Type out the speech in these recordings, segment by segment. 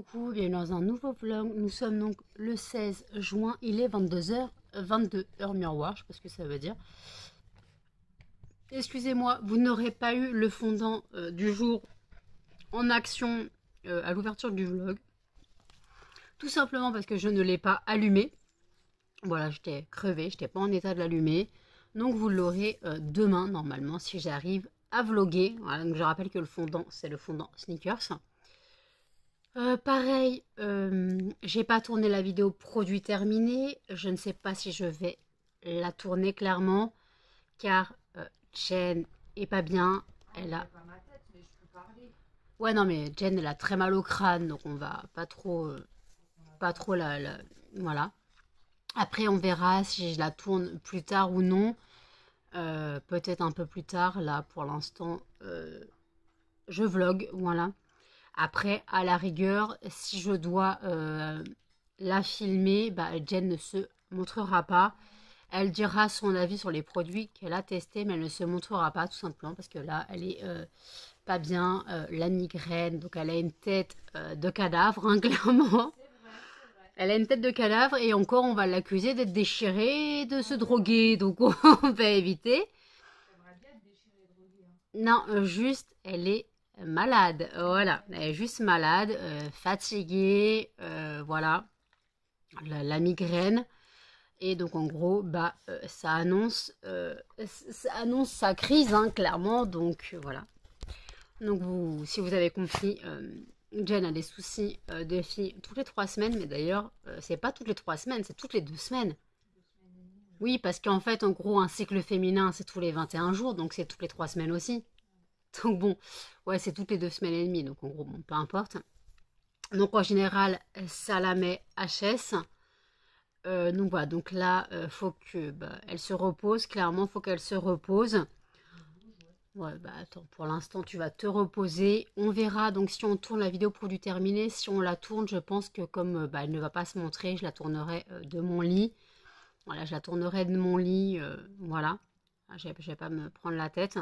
coucou, bienvenue dans un nouveau vlog. Nous sommes donc le 16 juin, il est 22h22, heure miroir, je sais pas ce que ça veut dire. Excusez-moi, vous n'aurez pas eu le fondant du jour en action à l'ouverture du vlog. Tout simplement parce que je ne l'ai pas allumé. Voilà, j'étais crevée, j'étais pas en état de l'allumer. Donc vous l'aurez demain normalement si j'arrive à vlogger. Voilà, donc je rappelle que le fondant, c'est le fondant Sneakers. Pareil, j'ai pas tourné la vidéo produit terminé. Je ne sais pas si je vais la tourner clairement, car Jen est pas bien. Elle a. Ouais, non, mais Jen, elle a très mal au crâne, donc on va pas trop voilà. Après, on verra si je la tourne plus tard ou non. Peut-être un peu plus tard. Là, pour l'instant, je vlog, voilà. Après, à la rigueur, si je dois la filmer, bah, Jen ne se montrera pas. Elle dira son avis sur les produits qu'elle a testés, mais elle ne se montrera pas, tout simplement, parce que là, elle est pas bien, la migraine, donc elle a une tête de cadavre, hein, clairement. Elle a une tête de cadavre, et encore, on va l'accuser d'être déchirée et de se droguer, donc on va éviter. Non, juste, elle est malade, voilà, elle est juste malade, fatiguée, voilà, la migraine, et donc en gros, bah, ça annonce sa crise, hein, clairement, donc voilà. Donc si vous avez compris, Jen a des soucis de fille toutes les 3 semaines, mais d'ailleurs, c'est pas toutes les 3 semaines, c'est toutes les 2 semaines. Oui, parce qu'en fait, en gros, un cycle féminin, c'est tous les 21 jours, donc c'est toutes les 3 semaines aussi. Donc bon, ouais, c'est toutes les 2 semaines et demie, donc en gros, bon, peu importe. Donc en général, ça la met HS. Donc voilà, donc là, faut que elle se repose. Clairement, faut qu'elle se repose. Ouais, bah attends, pour l'instant, tu vas te reposer. On verra donc si on tourne la vidéo produit terminé. Si on la tourne, je pense que comme elle ne va pas se montrer, je la tournerai de mon lit. Voilà, je la tournerai de mon lit. Voilà, je vais pas me prendre la tête.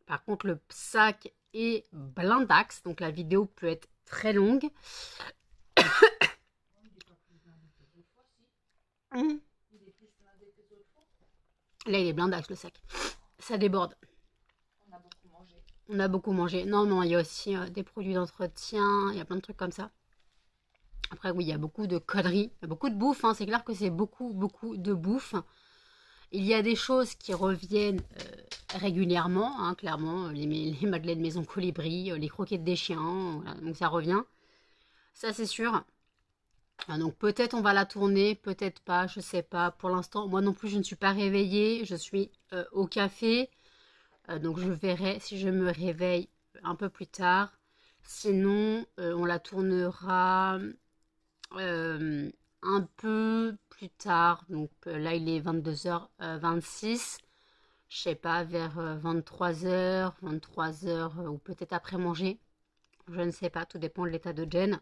Par contre, le sac est blindax, donc la vidéo peut être très longue. Là, il est blindax le sac. Ça déborde. On a beaucoup mangé. Non, non, il y a aussi des produits d'entretien, il y a plein de trucs comme ça. Après, oui, il y a beaucoup de conneries, il y a beaucoup de bouffe, hein. C'est clair que c'est beaucoup de bouffe. Il y a des choses qui reviennent régulièrement, hein, clairement, les madeleines maison colibri, les croquettes des chiens, voilà, donc ça revient. Ça, c'est sûr. Donc peut-être on va la tourner, peut-être pas, je sais pas. Pour l'instant, moi non plus, je ne suis pas réveillée, je suis au café. Donc je verrai si je me réveille un peu plus tard. Sinon, on la tournera un peu plus tard. Donc là, il est 22h26. Je sais pas, vers 23h, 23h ou peut-être après manger. Je ne sais pas, tout dépend de l'état de Jen.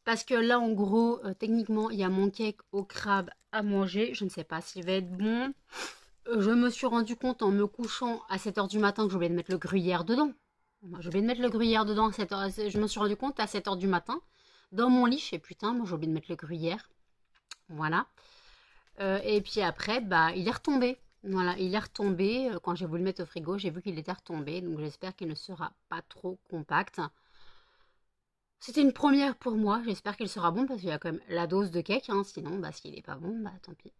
Parce que là, en gros, techniquement, il y a mon cake au crabe à manger. Je ne sais pas s'il va être bon. Je me suis rendu compte en me couchant à 7h du matin que j'ai oublié de mettre le gruyère dedans. J'ai oublié de mettre le gruyère dedans à 7h. Je me suis rendu compte à 7h du matin. Dans mon lit, je fais putain, moi j'ai oublié de mettre le gruyère. Voilà. Et puis après, bah, il est retombé. Voilà, il est retombé. Quand j'ai voulu le mettre au frigo, j'ai vu qu'il était retombé. Donc j'espère qu'il ne sera pas trop compact. C'était une première pour moi. J'espère qu'il sera bon parce qu'il y a quand même la dose de cake. Hein. Sinon, bah, s'il n'est pas bon, bah tant pis.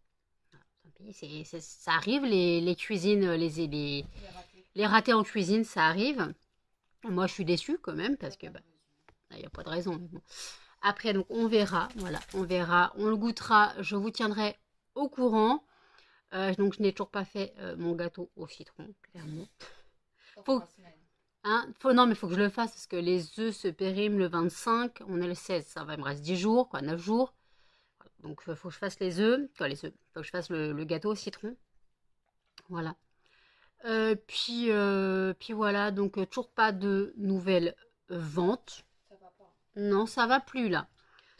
Ça arrive, les cuisines, les ratés en cuisine, ça arrive. Moi, je suis déçue quand même parce que il n'y a pas de raison. Bon. Après, donc, on verra. Voilà, on verra. On le goûtera. Je vous tiendrai au courant. Donc, je n'ai toujours pas fait mon gâteau au citron, clairement. Non, mais il faut que je le fasse parce que les œufs se périment le 25. On est le 16. Ça va, il me reste 10 jours, quoi, 9 jours. Donc, il faut que je fasse les œufs. Il faut que je fasse le gâteau au citron. Voilà. Puis voilà, donc toujours pas de nouvelles ventes. Ça va pas. Non, ça va plus là.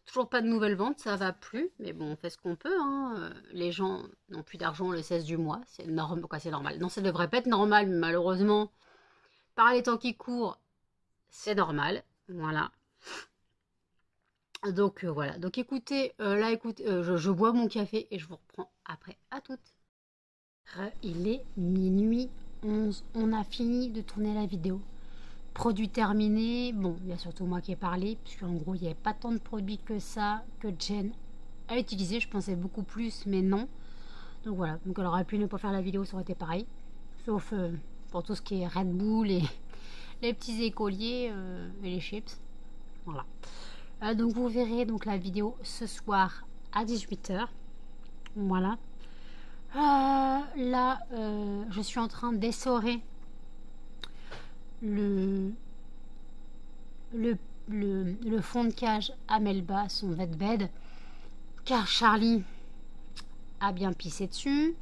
Toujours pas de nouvelles ventes, ça va plus. Mais bon, on fait ce qu'on peut. Hein. Les gens n'ont plus d'argent le 16 du mois. C'est normal. Quoi, c'est normal. Non, ça devrait pas être normal, mais malheureusement, par les temps qui courent, c'est normal. Voilà. Donc voilà, donc écoutez, là écoutez, je bois mon café et je vous reprends après. À toutes. Il est minuit 11, on a fini de tourner la vidéo. Produit terminé, bon, il y a surtout moi qui ai parlé, puisqu'en gros il n'y avait pas tant de produits que ça, que Jen a utilisé, je pensais beaucoup plus, mais non. Donc voilà, donc elle aurait pu ne pas faire la vidéo, ça aurait été pareil. Sauf pour tout ce qui est Red Bull et les petits écoliers et les chips. Voilà. Donc vous verrez donc la vidéo ce soir à 18h. Voilà. Là, je suis en train d'essorer le, le fond de cage à Melba, son bed, car Charlie a bien pissé dessus.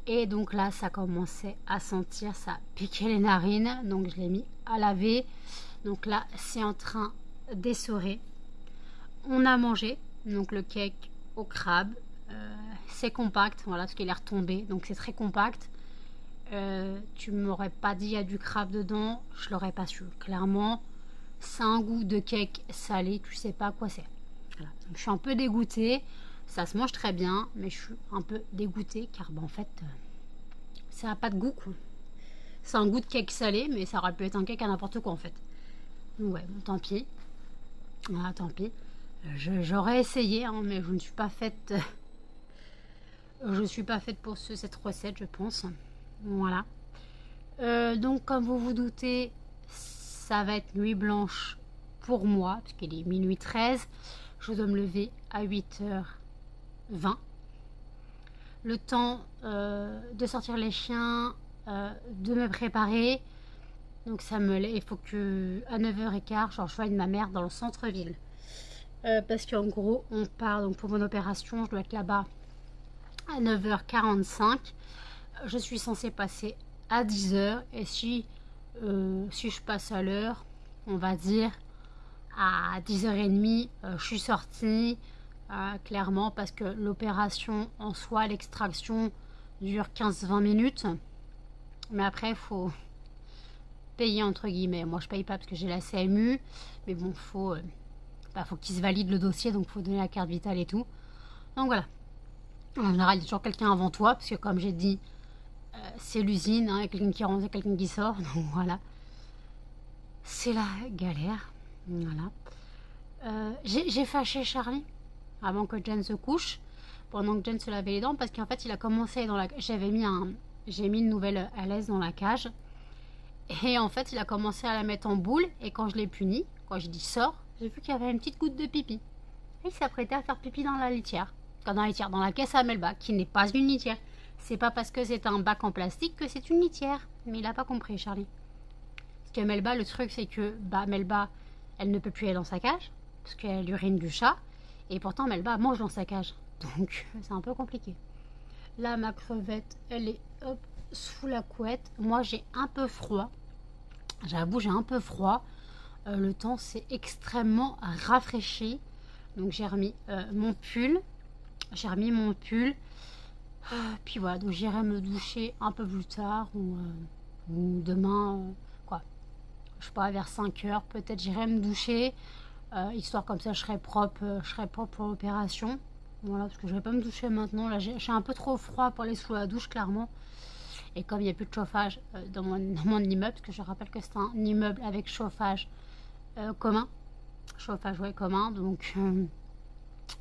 Et donc là, ça commençait à sentir, ça piquait les narines. Donc je l'ai mis à laver. Donc là, c'est en train d'essorer. On a mangé, donc le cake au crabe. C'est compact, voilà, parce qu'il est retombé. Donc c'est très compact. Tu m'aurais pas dit il y a du crabe dedans, je l'aurais pas su. Clairement, c'est un goût de cake salé, tu sais pas quoi c'est. Voilà. Donc je suis un peu dégoûtée. Ça se mange très bien, mais je suis un peu dégoûtée car en fait, ça n'a pas de goût quoi. C'est un goût de cake salé, mais ça aurait pu être un cake à n'importe quoi en fait. Donc ouais, bon, tant pis. Voilà, tant pis. J'aurais essayé, hein, mais je ne suis pas faite. Je suis pas faite pour cette recette, je pense. Voilà. Donc, comme vous vous doutez, ça va être nuit blanche pour moi, parce qu'il est minuit 13. Je dois me lever à 8h20. Le temps de sortir les chiens, de me préparer. Donc, il faut que à 9h15, je rejoigne ma mère dans le centre-ville. Parce qu'en gros, on part donc pour mon opération, je dois être là-bas à 9h45. Je suis censée passer à 10h et si je passe à l'heure, on va dire à 10h30, je suis sortie clairement parce que l'opération en soi, l'extraction dure 15-20 minutes. Mais après, il faut payer entre guillemets. Moi, je paye pas parce que j'ai la CMU. Mais bon, faut qu'il se valide le dossier, donc il faut donner la carte vitale et tout. Donc voilà. En général, il y a toujours quelqu'un avant toi, parce que comme j'ai dit, c'est l'usine, hein, quelqu'un qui rentre, quelqu'un qui sort, donc voilà. C'est la galère. Voilà. J'ai fâché Charlie avant que Jen se couche, pendant que Jen se lavait les dents, parce qu'en fait, il a commencé dans la... J'ai mis une nouvelle alaise dans la cage, et en fait, il a commencé à la mettre en boule, et quand je l'ai puni, quand je dis sors, j'ai vu qu'il y avait une petite goutte de pipi. Et il s'apprêtait à faire pipi dans la litière. Dans la caisse à Melba, qui n'est pas une litière. C'est pas parce que c'est un bac en plastique que c'est une litière. Mais il a pas compris, Charlie. Parce que Melba, le truc, c'est que Melba, elle ne peut plus aller dans sa cage, parce qu'elle urine du chat. Et pourtant, Melba mange dans sa cage. Donc, c'est un peu compliqué. Là, ma crevette, elle est sous la couette. Moi, j'ai un peu froid. J'avoue, j'ai un peu froid. Le temps s'est extrêmement rafraîchi. Donc, j'ai remis mon pull. Puis voilà, donc j'irai me doucher un peu plus tard ou demain, je sais pas, vers 5h, peut-être j'irai me doucher, histoire comme ça je serai propre pour l'opération. Voilà, parce que je vais pas me doucher maintenant, là j'ai un peu trop froid pour aller sous la douche, clairement. Et comme il n'y a plus de chauffage dans mon immeuble, parce que je rappelle que c'est un immeuble avec chauffage commun, donc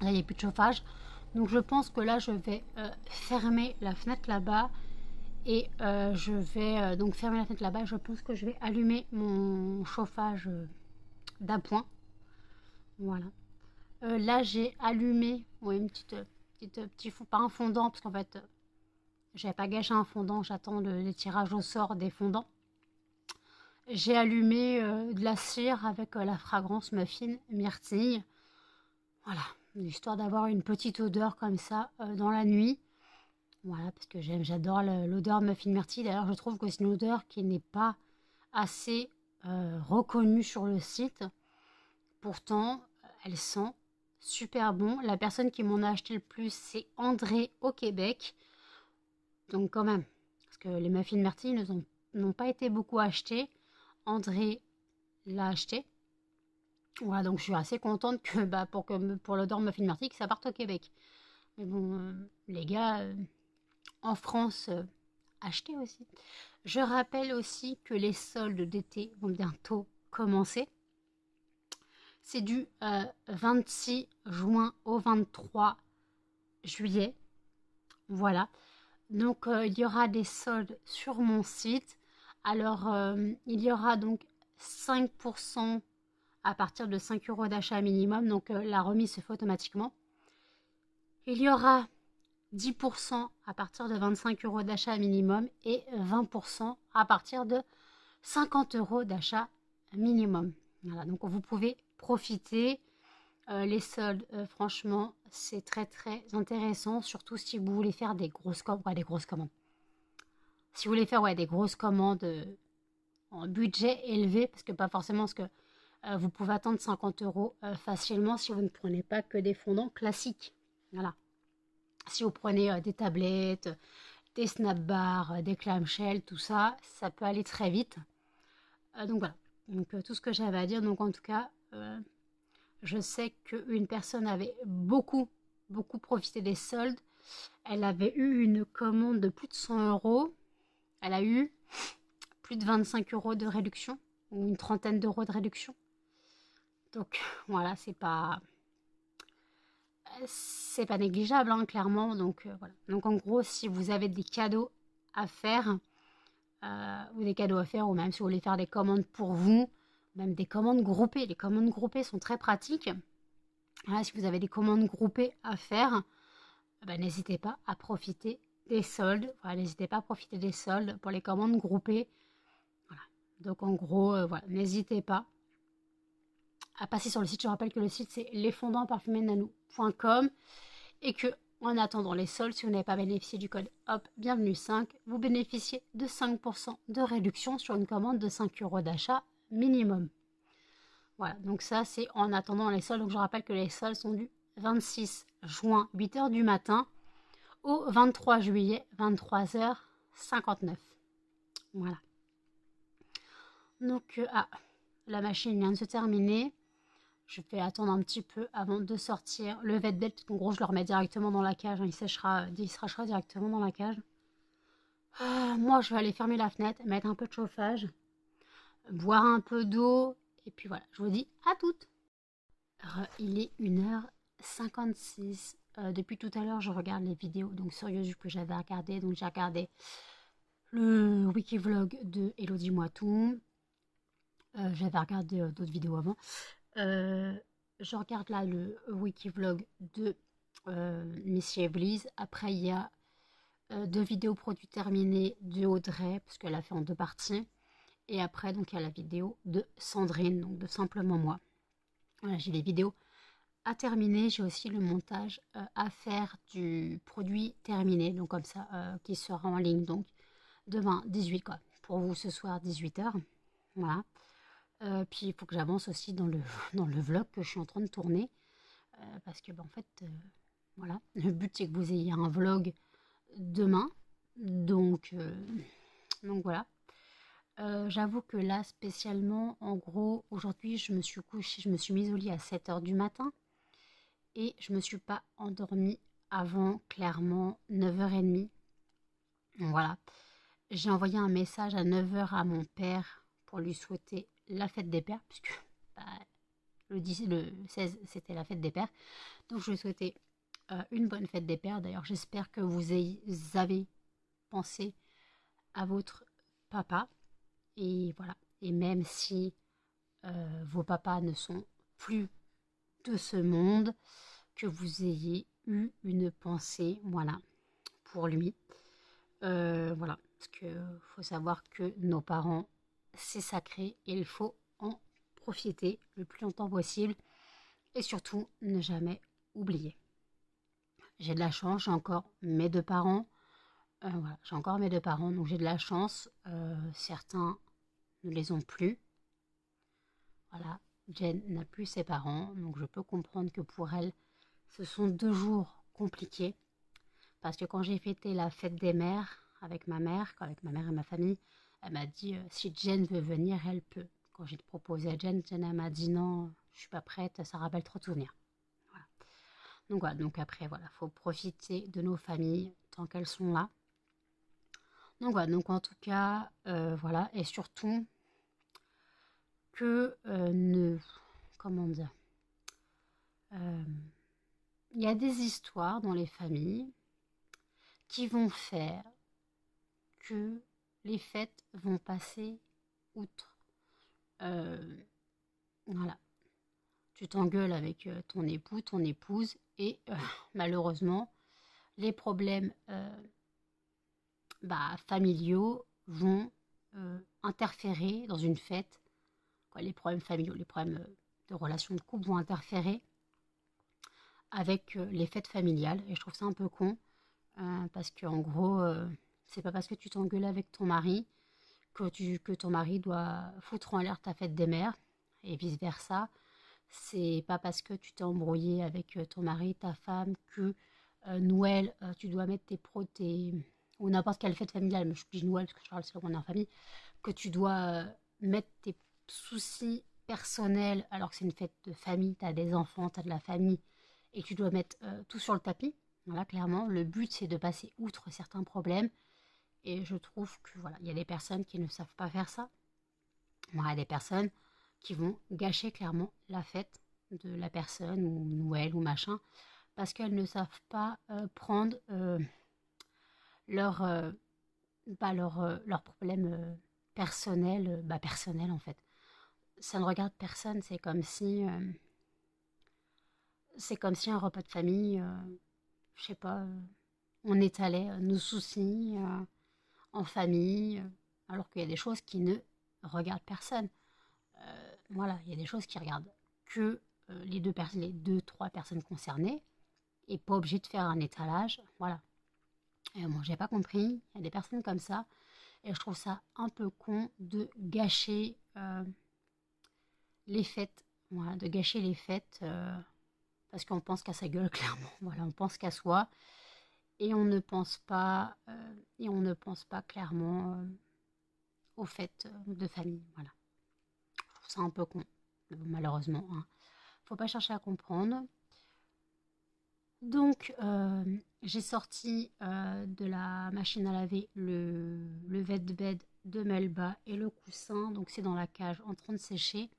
là il n'y a plus de chauffage. Donc je pense que là je vais fermer la fenêtre là-bas et donc fermer la fenêtre là-bas. Je pense que je vais allumer mon chauffage d'appoint. Voilà. Là j'ai allumé une petit pas un fondant parce qu'en fait j'avais pas gâché un fondant. J'attends les tirages au sort des fondants. J'ai allumé de la cire avec la fragrance muffin myrtille. Voilà. Histoire d'avoir une petite odeur comme ça dans la nuit. Voilà, parce que j'adore l'odeur muffin myrtille. D'ailleurs, je trouve que c'est une odeur qui n'est pas assez reconnue sur le site. Pourtant, elle sent super bon. La personne qui m'en a acheté le plus, c'est André au Québec. Donc quand même, parce que les muffins myrtille n'ont pas été beaucoup achetés. André l'a acheté. Voilà, donc je suis assez contente que pour l'odeur Muffin Martic, ça parte au Québec. Mais bon, les gars, en France, achetez aussi. Je rappelle aussi que les soldes d'été vont bientôt commencer. C'est du 26 juin au 23 juillet. Voilà. Donc, il y aura des soldes sur mon site. Alors, il y aura donc 5% à partir de 5 euros d'achat minimum. Donc, la remise se fait automatiquement. Il y aura 10% à partir de 25 euros d'achat minimum et 20% à partir de 50 euros d'achat minimum. Voilà, donc vous pouvez profiter. Les soldes, franchement, c'est très très intéressant, surtout si vous voulez faire des grosses commandes. Si vous voulez faire des grosses commandes en budget élevé, parce que pas forcément parce que vous pouvez attendre 50 euros facilement si vous ne prenez pas que des fondants classiques. Voilà. Si vous prenez des tablettes, des snap bars, des clamshells, tout ça, ça peut aller très vite. Donc voilà. Donc tout ce que j'avais à dire. Donc en tout cas, je sais qu'une personne avait beaucoup profité des soldes. Elle avait eu une commande de plus de 100 euros. Elle a eu plus de 25 euros de réduction, ou une trentaine d'euros de réduction. Donc voilà, c'est pas négligeable, hein, clairement. Donc voilà. Donc en gros, si vous avez des cadeaux à faire, ou même si vous voulez faire des commandes pour vous, même des commandes groupées. Les commandes groupées sont très pratiques. Voilà, si vous avez des commandes groupées à faire, n'hésitez pas à profiter des soldes. Voilà, n'hésitez pas à profiter des soldes pour les commandes groupées. Voilà. Donc en gros, voilà, n'hésitez pas à passer sur le site. Je rappelle que le site c'est lesfondantparfuménanou.com et que en attendant les soldes, si vous n'avez pas bénéficié du code HOP bienvenue 5, vous bénéficiez de 5% de réduction sur une commande de 5 euros d'achat minimum. Voilà, donc ça c'est en attendant les soldes. Donc je rappelle que les soldes sont du 26 juin 8h du matin au 23 juillet 23h59. Voilà. Donc la machine vient de se terminer. Je vais attendre un petit peu avant de sortir le Vetbelt. En gros, je le remets directement dans la cage. Il séchera directement dans la cage. Moi, je vais aller fermer la fenêtre, mettre un peu de chauffage, boire un peu d'eau. Et puis voilà, je vous dis à toutes. Alors, il est 1h56. Depuis tout à l'heure, je regarde les vidéos donc sur YouTube que j'avais regardé. Donc j'ai regardé le Wikivlog de Elodie Moiton. J'avais regardé d'autres vidéos avant. Je regarde là le Wikivlog de Missy Eblis. Après, il y a 2 vidéos produits terminées de Audrey, parce qu'elle a fait en 2 parties. Et après, donc, il y a la vidéo de Sandrine, donc de Simplement Moi. Voilà, j'ai les vidéos à terminer. J'ai aussi le montage à faire du produit terminé, donc comme ça, qui sera en ligne. Donc, demain, 18 quoi. Pour vous, ce soir, 18h. Voilà. Puis il faut que j'avance aussi dans le, dans le vlog que je suis en train de tourner. Parce que, en fait, voilà. Le but, c'est que vous ayez un vlog demain. Donc voilà. J'avoue que là, spécialement, en gros, aujourd'hui, je me suis couchée, je me suis mise au lit à 7h du matin. Et je me suis pas endormie avant, clairement, 9h30. Donc voilà. J'ai envoyé un message à 9h à mon père pour lui souhaiter la fête des pères, puisque le 16, c'était la fête des pères. Donc je lui ai souhaité une bonne fête des pères. D'ailleurs, j'espère que vous avez pensé à votre papa. Et voilà. Et même si vos papas ne sont plus de ce monde, que vous ayez eu une pensée, voilà, pour lui. Voilà. Parce qu'il faut savoir que nos parents, c'est sacré et il faut en profiter le plus longtemps possible et surtout ne jamais oublier. J'ai de la chance, j'ai encore mes 2 parents. Voilà, j'ai encore mes 2 parents, donc j'ai de la chance. Certains ne les ont plus. Voilà, Jen n'a plus ses parents, donc je peux comprendre que pour elle, ce sont 2 jours compliqués. Parce que quand j'ai fêté la fête des mères avec ma mère et ma famille, elle m'a dit si Jen veut venir, elle peut. Quand j'ai proposé à Jen, elle m'a dit non, je suis pas prête, ça rappelle trop de souvenirs. Voilà. Donc voilà, donc après, voilà, faut profiter de nos familles tant qu'elles sont là. Donc voilà, donc en tout cas, voilà, et surtout que comment dire, il y a des histoires dans les familles qui vont faire que les fêtes vont passer outre. Voilà, tu t'engueules avec ton époux, ton épouse, et malheureusement, les problèmes familiaux vont interférer dans une fête. Quoi, les problèmes familiaux, les problèmes de relations de couple vont interférer avec les fêtes familiales. Et je trouve ça un peu con, parce qu'en gros, c'est pas parce que tu t'engueules avec ton mari que ton mari doit foutre en l'air ta fête des mères, et vice-versa. C'est pas parce que tu t'es embrouillé avec ton mari, ta femme, que Noël, tu dois mettre ou n'importe quelle fête familiale, mais je dis Noël parce que je parle c'est là où on est en famille, que tu dois mettre tes soucis personnels alors que c'est une fête de famille, tu as des enfants, tu as de la famille, et tu dois mettre tout sur le tapis. Voilà, clairement, le but c'est de passer outre certains problèmes, et je trouve que voilà, il y a des personnes qui ne savent pas faire ça. Voilà, il y a des personnes qui vont gâcher clairement la fête de la personne, ou Noël ou machin, parce qu'elles ne savent pas prendre leur, leur problème personnel, personnel en fait. Ça ne regarde personne, c'est comme si un repas de famille, je sais pas, on étalait nos soucis en famille, alors qu'il y a des choses qui ne regardent personne. Voilà, il y a des choses qui regardent que les deux, trois personnes concernées, et pas obligé de faire un étalage. Voilà. Et moi, j'ai pas compris. Il y a des personnes comme ça, et je trouve ça un peu con de gâcher les fêtes. Voilà, de gâcher les fêtes parce qu'on pense qu'à sa gueule, clairement. Voilà, on pense qu'à soi, et on ne pense pas clairement aux fêtes de famille. Voilà. Je trouve ça un peu con, malheureusement. Hein. Faut pas chercher à comprendre. Donc, j'ai sorti de la machine à laver le Vetbed de Melba et le coussin. Donc, c'est dans la cage en train de sécher.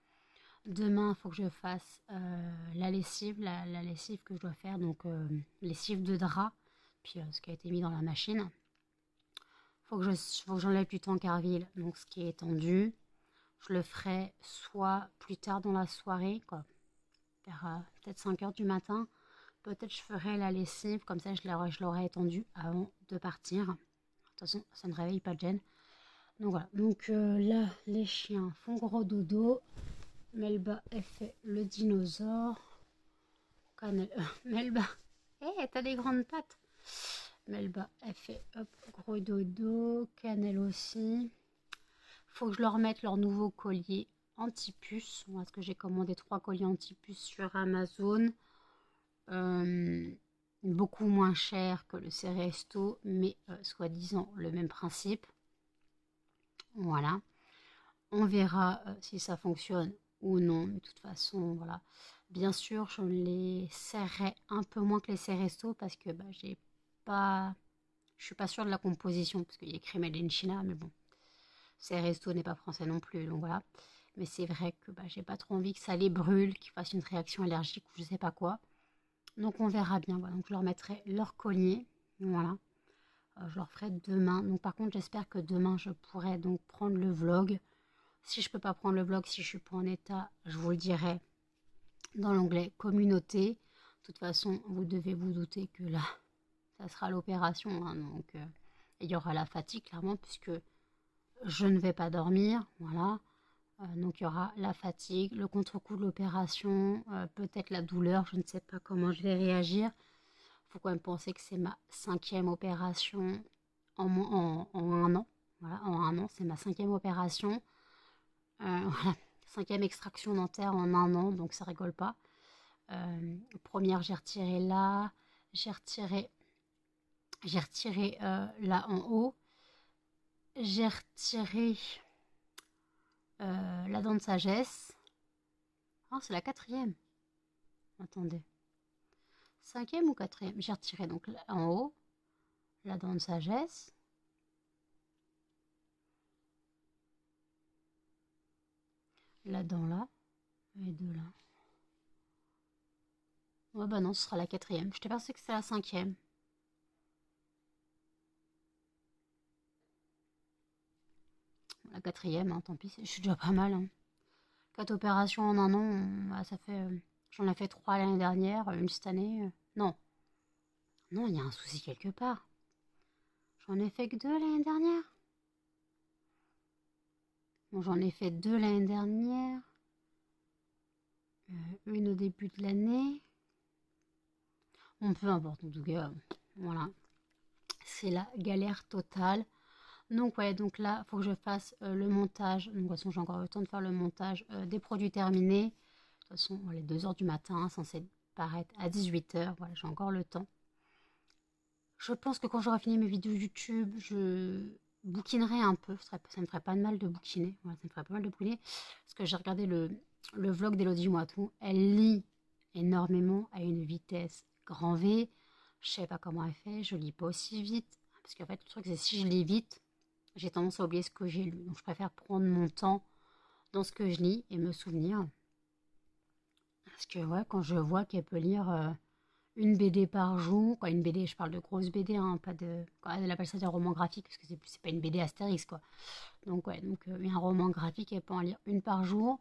Demain, il faut que je fasse la lessive, la lessive que je dois faire. Donc, lessive de drap, puis ce qui a été mis dans la machine. Faut que j'enlève du tankerville, donc ce qui est étendu. Je le ferai soit plus tard dans la soirée, quoi, vers peut-être 5 heures du matin. Peut-être je ferai la lessive, comme ça je l'aurai étendue avant de partir. De toute façon, ça ne réveille pas de gêne. Donc voilà, donc là, les chiens font gros dodo. Melba, elle fait le dinosaure. Melba, t'as des grandes pattes. Melba, elle fait hop, gros dodo. Cannelle aussi. Faut que je leur mette leur nouveau collier anti-puce. Parce que j'ai commandé 3 colliers anti-puce sur Amazon. Beaucoup moins cher que le Ceresto, mais soi-disant le même principe. Voilà. On verra si ça fonctionne ou non. Mais de toute façon, voilà. Bien sûr, je les serrerai un peu moins que les Ceresto parce que je suis pas sûre de la composition parce qu'il y a écrit Made in China, mais bon. Ceresto n'est pas français non plus, donc voilà. Mais c'est vrai que j'ai pas trop envie que ça les brûle, qu'ils fassent une réaction allergique ou je sais pas quoi. Donc on verra bien. Voilà. Donc je leur mettrai leur collier. Voilà. Je leur ferai demain. Donc par contre, j'espère que demain je pourrai donc prendre le vlog. Si je peux pas prendre le vlog, si je suis pas en état, je vous le dirai dans l'onglet communauté. De toute façon, vous devez vous douter que là, ça sera l'opération. Hein. Donc il y aura la fatigue clairement puisque je ne vais pas dormir. Voilà. Donc il y aura la fatigue, le contre-coup de l'opération, peut-être la douleur, je ne sais pas comment je vais réagir. Il faut quand même penser que c'est ma 5e opération en 1 an. Voilà, en 1 an, c'est ma 5e opération. Voilà, 5e extraction dentaire en 1 an, donc ça rigole pas. Première, j'ai retiré là, j'ai retiré là en haut, j'ai retiré la dent de sagesse. Ah, c'est la quatrième. Attendez. Cinquième ou quatrième? J'ai retiré donc là, en haut, la dent de sagesse. La dent là. Et deux là. Ouais, bah non, ce sera la quatrième. Je t'ai pensé que c'était la cinquième. La quatrième, hein, tant pis, je suis déjà pas mal. Hein. 4 opérations en un an, bah, ça fait. J'en ai fait 3 l'année dernière, une cette année. Non. Non, il y a un souci quelque part. J'en ai fait que 2 l'année dernière. Bon, j'en ai fait 2 l'année dernière. Une au début de l'année. Bon, peu importe, en tout cas, voilà. C'est la galère totale. Donc ouais, donc là, il faut que je fasse le montage. Donc, de toute façon, j'ai encore le temps de faire le montage des produits terminés. De toute façon, les 2 heures du matin, censé paraître à 18 heures. Voilà, j'ai encore le temps. Je pense que quand j'aurai fini mes vidéos YouTube, je bouquinerai un peu. Ça me ferait pas de mal de bouquiner. Voilà, ça me ferait pas mal de bouquiner. Parce que j'ai regardé le vlog d'Elodie Moitou. Elle lit énormément à une vitesse grand V. Je sais pas comment elle fait. Je lis pas aussi vite. Parce qu'en fait, le truc, c'est si je lis vite, j'ai tendance à oublier ce que j'ai lu. Donc, je préfère prendre mon temps dans ce que je lis et me souvenir. Parce que, ouais, quand je vois qu'elle peut lire une BD par jour, quoi, une BD, je parle de grosses BD, hein, pas de. Elle appelle ça des romans graphiques, parce que c'est pas une BD Astérix, quoi. Donc, ouais, donc, un roman graphique, elle peut en lire une par jour.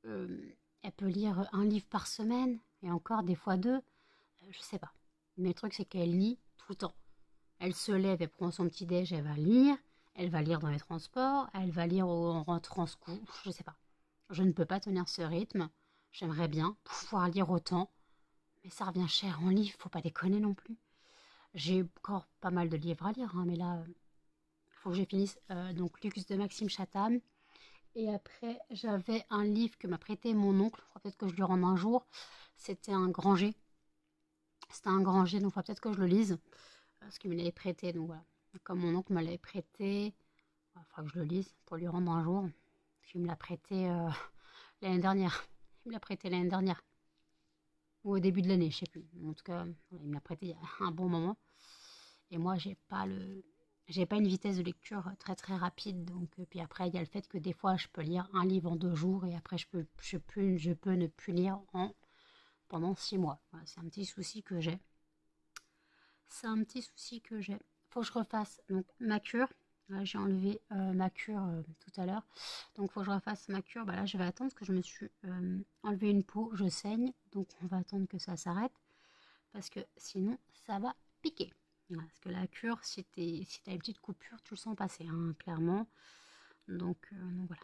Elle peut lire un livre par semaine, et encore des fois 2. Je sais pas. Mais le truc, c'est qu'elle lit tout le temps. Elle se lève, elle prend son petit déj, elle va lire. Elle va lire dans les transports, elle va lire en rentrant se couche, je sais pas. Je ne peux pas tenir ce rythme. J'aimerais bien pouvoir lire autant, mais ça revient cher en livre, faut pas déconner non plus. J'ai encore pas mal de livres à lire, hein, mais là, il faut que je finisse donc Luxe de Maxime Chatham. Et après, j'avais un livre que m'a prêté mon oncle, il faudra peut-être que je lui rende un jour. C'était un Granger. C'était un Granger, donc il faudra peut-être que je le lise, parce qu'il me l'avait prêté, donc voilà. Comme mon oncle me l'avait prêté, il faudra que je le lise pour lui rendre un jour. Il me l'a prêté l'année dernière. Il me l'a prêté l'année dernière. Ou au début de l'année, je sais plus. En tout cas, il me l'a prêté il y a un bon moment. Et moi, j'ai pas une vitesse de lecture très très rapide. Donc, puis après, il y a le fait que des fois, je peux lire un livre en 2 jours et après, je peux ne plus lire pendant 6 mois. Voilà, c'est un petit souci que j'ai. C'est un petit souci que j'ai. Faut que je refasse donc ma cure. Là, j'ai enlevé ma cure tout à l'heure. Donc, faut que je refasse ma cure. Bah, là, je vais attendre parce que je me suis enlevé une peau. Je saigne. Donc, on va attendre que ça s'arrête. Parce que sinon, ça va piquer. Voilà, parce que la cure, si t'as une petite coupure, tu le sens passer, hein, clairement. Donc, voilà.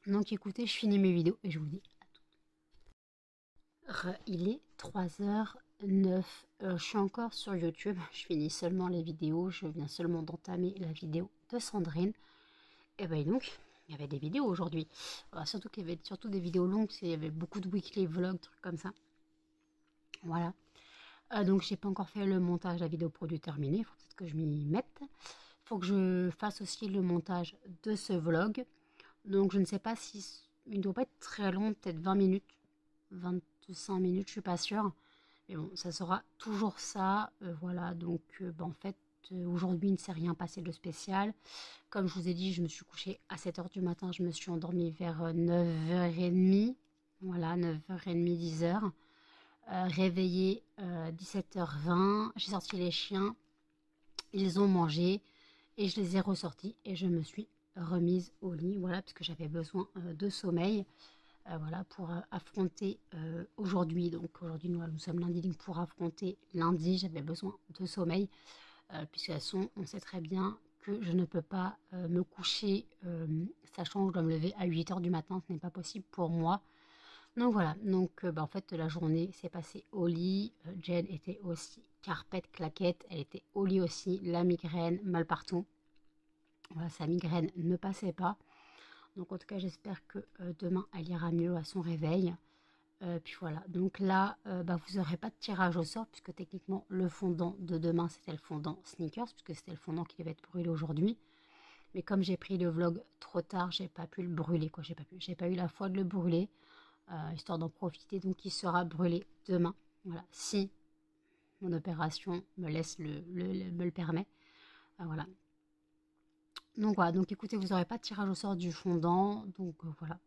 Donc, écoutez, je finis mes vidéos et je vous dis à tout. Il est 3h09. Je suis encore sur YouTube. Je finis seulement les vidéos. Je viens seulement d'entamer la vidéo de Sandrine. Et ben donc, il y avait des vidéos aujourd'hui. Surtout qu'il y avait surtout des vidéos longues, parce qu'il y avait beaucoup de weekly vlogs, trucs comme ça. Voilà. Donc, j'ai pas encore fait le montage de la vidéo produit terminée. Il faut peut-être que je m'y mette. Il faut que je fasse aussi le montage de ce vlog. Donc, je ne sais pas si... Il ne doit pas être très long, peut-être 20 minutes. 25 minutes, je suis pas sûre. Mais bon, ça sera toujours ça. Voilà, donc en fait, aujourd'hui, il ne s'est rien passé de spécial. Comme je vous ai dit, je me suis couchée à 7h du matin. Je me suis endormie vers 9h30. Voilà, 9h30, 10h. Réveillée 17h20. J'ai sorti les chiens. Ils ont mangé. Et je les ai ressortis. Et je me suis remise au lit. Voilà, parce que j'avais besoin de sommeil. Voilà, pour affronter aujourd'hui. Donc aujourd'hui, nous sommes lundi. Donc pour affronter lundi, j'avais besoin de sommeil. Puisque de toute façon, on sait très bien que je ne peux pas me coucher, sachant que je dois me lever à 8h du matin. Ce n'est pas possible pour moi. Donc voilà, donc en fait la journée s'est passée au lit. Jen était aussi carpette, claquette, elle était au lit aussi, la migraine, mal partout. Voilà, sa migraine ne passait pas. Donc en tout cas j'espère que demain elle ira mieux à son réveil. Puis voilà, donc là vous n'aurez pas de tirage au sort puisque techniquement le fondant de demain c'était le fondant Sneakers puisque c'était le fondant qui devait être brûlé aujourd'hui. Mais comme j'ai pris le vlog trop tard, j'ai pas pu le brûler quoi, j'ai pas eu la foi de le brûler. histoire d'en profiter. Donc il sera brûlé demain. Voilà, si mon opération me laisse me le permet. Voilà. Donc voilà, donc écoutez, vous n'aurez pas de tirage au sort du fondant. Donc voilà.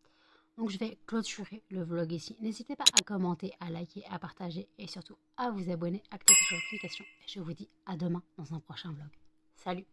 Donc je vais clôturer le vlog ici. N'hésitez pas à commenter, à liker, à partager et surtout à vous abonner, activer les notifications. Et je vous dis à demain dans un prochain vlog. Salut!